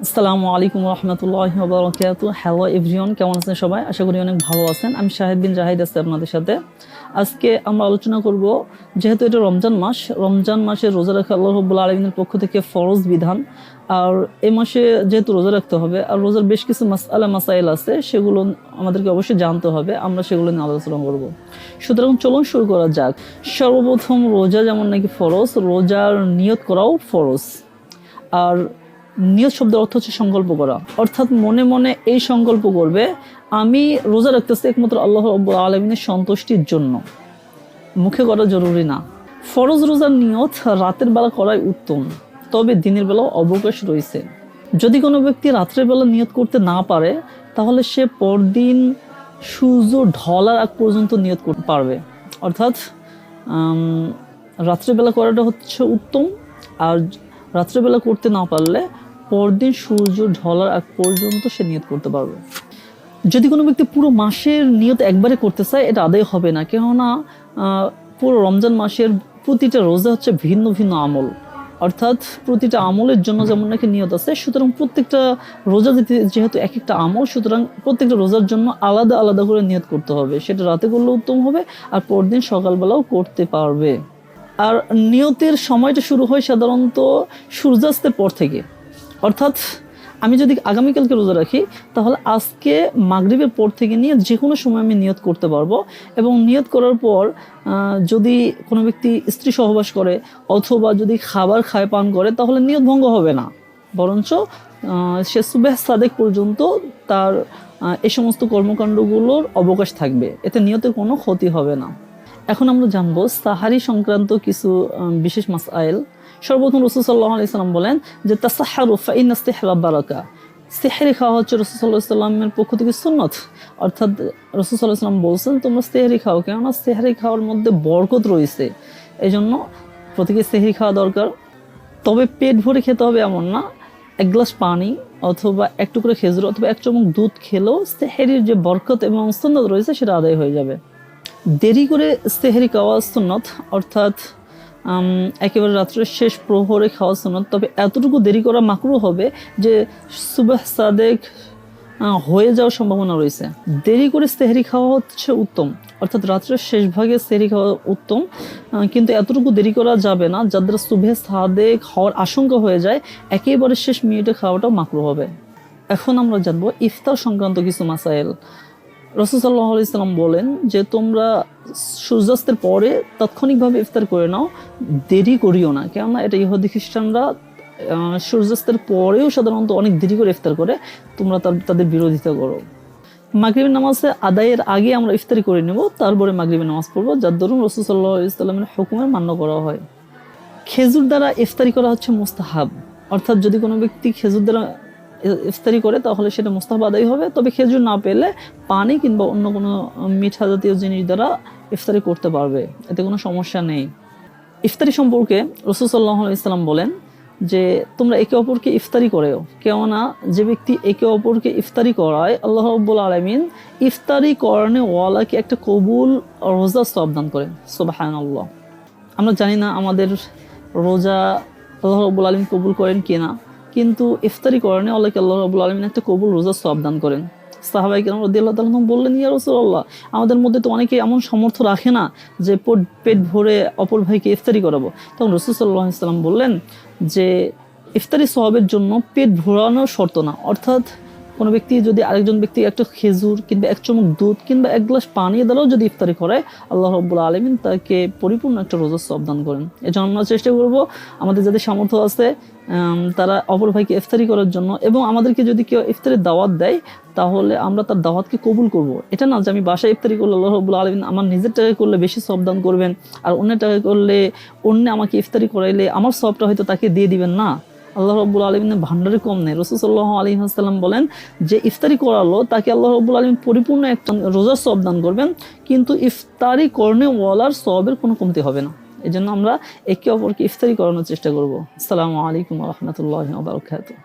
আসসালামু আলাইকুম রহমতুল্লাহি ওয়া বারাকাতুহু। হ্যালো এভরিওয়ান, কেমন আছেন সবাই? আশা করি অনেক ভালো আছেন। আমি শাহিদ বিন জাহিদ আছি আপনাদের সাথে। আজকে আমরা আলোচনা করব, যেহেতু এটা রমজান মাস, রমজান মাসে রোজা রাখা আল্লাহ রাব্বুল আলামিনের পক্ষ থেকে ফরজ বিধান। আর এই মাসে যেহেতু রোজা রাখতে হবে, আর রোজার বেশ কিছু মাসআলা মাসাইল আছে, সেগুলো আমাদেরকে অবশ্যই জানতে হবে। আমরা সেগুলো নিয়ে আলোচনা করব। সুতরাং চলুন শুরু করা যাক। সর্বপ্রথম, রোজা যেমন নাকি ফরজ, রোজার নিয়ত করাও ফরজ। আর নিয়ত শব্দের অর্থ হচ্ছে সংকল্প করা, অর্থাৎ মনে মনে এই সংকল্প করবে, আমি রোজা রাখতেছি একমাত্র আল্লাহ রাব্বুল আলামিনের সন্তুষ্টির জন্য। মুখে করা জরুরি না। ফরজ রোজার নিয়ত রাতের বেলা করাই উত্তম, তবে দিনের বেলাও অবকাশ রয়েছে। যদি কোনো ব্যক্তি রাত্রের বেলা নিয়ত করতে না পারে, তাহলে সে পরদিন সূর্য ঢলার আগ পর্যন্ত নিয়ত করতে পারবে। অর্থাৎ রাত্রেবেলা করাটা হচ্ছে উত্তম। আর রাত্রেবেলা করতে না পারলে পরদিন সূর্য ঢলার আগ পর্যন্ত সে নিয়ত করতে পারবে। যদি কোনো ব্যক্তি পুরো মাসের নিয়ত একবারে করতে চায়, এটা আদায় হবে না। কেননা পুরো রমজান মাসের প্রতিটা রোজা হচ্ছে ভিন্ন ভিন্ন আমল। অর্থাৎ প্রতিটা আমলের জন্য যেমন নাকি নিয়ত আছে, সুতরাং প্রত্যেকটা রোজা যেহেতু এক একটা আমল, সুতরাং প্রত্যেকটা রোজার জন্য আলাদা আলাদা করে নিয়ত করতে হবে। সেটা রাতে করলে উত্তম হবে, আর পরদিন সকালবেলাও করতে পারবে। আর নিয়তের সময়টা শুরু হয় সাধারণত সূর্যাস্তের পর থেকে। অর্থাৎ আমি যদি আগামীকালকে রোজা রাখি, তাহলে আজকে মাগরিবের পর থেকে নিয়ে যে কোনো সময় আমি নিয়ত করতে পারবো। এবং নিয়ত করার পর যদি কোনো ব্যক্তি স্ত্রী সহবাস করে অথবা যদি খাবার খায় পান করে, তাহলে নিয়ত ভঙ্গ হবে না, বরঞ্চ সে সুবহ সাদেক পর্যন্ত তার এই সমস্ত কর্মকাণ্ডগুলোর অবকাশ থাকবে। এতে নিয়তের কোনো ক্ষতি হবে না। এখন আমরা জানবো সাহারি সংক্রান্ত কিছু বিশেষ মাসআইল। সর্বপ্রথম রাসূল সাল্লাল্লাহু আলাইহি ওয়াসাল্লাম বলেন যে তাসাহহারু ফাইন্না ইসতিহবাব বারাকা। সেহরি খাওয়া হচ্ছে রাসূল সাল্লাল্লাহু আলাইহি ওয়াসাল্লামের পক্ষ থেকে সুন্নত। অর্থাৎ রাসূল সাল্লাল্লাহু আলাইহি ওয়াসাল্লাম বলছেন, তোমরা সেহরি খাও, কেননা সেহরি খাওয়ার মধ্যে বরকত রয়েছে। এই জন্য প্রত্যেকে সেহরি খাওয়া দরকার। তবে পেট ভরে খেতে হবে এমন না। এক গ্লাস পানি অথবা এক টুকরো খেজুর অথবা এক চামচ দুধ খেলেও সেহরির যে বরকত এবং সুন্নত রয়েছে সেটা আদায় হয়ে যাবে। দেরি করে সেহরি খাওয়া সুন্নত, অর্থাৎ একেবারে রাত্রের শেষ প্রহরে খাওয়া সুন্নত। তবে এতটুকু দেরি করা মাকরুহ হবে যে সুবহ সাদেক হয়ে যাওয়ার সম্ভাবনা রয়েছে। দেরি করে সেহরি খাওয়া হচ্ছে উত্তম, অর্থাৎ রাত্রের শেষ ভাগে সেহরি খাওয়া উত্তম, কিন্তু এতটুকু দেরি করা যাবে না যাদের সুবহ সাদেক হওয়ার আশঙ্কা হয়ে যায়। একেবারে শেষ মিনিটে খাওয়াটাও মাকরুহ হবে। এখন আমরা জানবো ইফতার সংক্রান্ত কিছু মাসাইল। রাসূল সাল্লাল্লাহু আলাইহি ওয়াসাল্লাম বলেন যে তোমরা সূর্যাস্তের পরে তাৎক্ষণিকভাবে ইফতার করে নাও, দেরি করিও না। কেননা এটা ইহুদি খ্রিস্টানরা সূর্যাস্তের পরেও সাধারণত অনেক দেরি করে ইফতার করে, তোমরা তাদের বিরোধিতা করো। মাগরিবের নামাজে আদায়ের আগে আমরা ইফতারি করে নেব, তারপরে মাগরিবের নামাজ পড়বো, যার দরুন রাসূল সাল্লাল্লাহু আলাইহি ওয়াসাল্লামের হুকুমে মান্য করা হয়। খেজুর দ্বারা ইফতারি করা হচ্ছে মুস্তাহাব। অর্থাৎ যদি কোনো ব্যক্তি খেজুর দ্বারা ইফতারি করে তাহলে সেটা মুস্তাহাব আদায় হবে। তবে খেজুর না পেলে পানি কিংবা অন্য কোনো মিঠা জাতীয় জিনিস দ্বারা ইফতারি করতে পারবে, এতে কোনো সমস্যা নেই। ইফতারি সম্পর্কে রাসূল সাল্লাল্লাহু আলাইহি ওয়াসাল্লাম বলেন যে তোমরা একে অপরকে ইফতারি করেও, কেননা যে ব্যক্তি একে অপরকে ইফতারি করায়, আল্লাহ রাব্বুল আলামিন ইফতারি করানো ওয়ালাকে একটা কবুল রোজা সওয়াব দান করেন। সুবহানাল্লাহ। আমরা জানি না আমাদের রোজা আল্লাহ রাব্বুল আলামিন কবুল করেন কিনা, কিন্তু ইফতারি করেন আল্লাহকে আল্লাহ রাব্বুল আলামিন একটা কবুল রোজা সওয়াব দান করেন। সাহাবায়ে কেরাম রাদিয়াল্লাহু তাআলা বললেন, ইয়া রাসূলুল্লাহ, আমাদের মধ্যে তো অনেকে এমন সামর্থ্য রাখে না যে পেট ভরে অপর ভাইকে ইফতারি করাবো। তখন রাসূল সাল্লাল্লাহু আলাইহি ওয়াসাল্লাম বললেন যে ইফতারি সওয়াবের জন্য পেট ভরানো শর্ত না। অর্থাৎ কোনো ব্যক্তি যদি আরেকজন ব্যক্তি একটা খেজুর কিংবা এক চামচ দুধ কিংবা এক গ্লাস পানি দ্বারাও যদি ইফতারি করে, আল্লাহ রাব্বুল আলামিন তাকে পরিপূর্ণ একটা রোজার সওয়াব দান করেন। এজন্য আমরা চেষ্টা করব আমাদের যাদের সামর্থ্য আছে তারা অপর ভাইকে ইফতারি করার জন্য। এবং আমাদেরকে যদি কেউ ইফতারের দাওয়াত দেয়, তাহলে আমরা তার দাওয়াতকে কবুল করব। এটা না যে আমি বাসায় ইফতারি করলে আল্লাহ রাব্বুল আলামিন আমার নিজের টাকায় করলে বেশি সওয়াব দান করবেন, আর অন্যের টাকায় করলে অন্য আমাকে ইফতারি করাইলে আমার সওয়াবটা হয়তো তাকে দিয়ে দিবেন না। আল্লাহ রাব্বুল আলামিনের ভান্ডারে কম নেই। রাসূল সাল্লাল্লাহু আলাইহি ওয়াসাল্লাম বলেন যে ইফতারি করালো তাকে আল্লাহ রাব্বুল আলামিন পরিপূর্ণ একটা রোজার সওয়াব দান করবেন, কিন্তু ইফতারি করনে ওয়ালার সওয়াবের কোনো কমতি হবে না। এজন্য আমরা একে অপরকে ইফতারি করানোর চেষ্টা করব। আসসালামু আলাইকুম ওয়া রাহমাতুল্লাহি ওয়া বারাকাতুহু।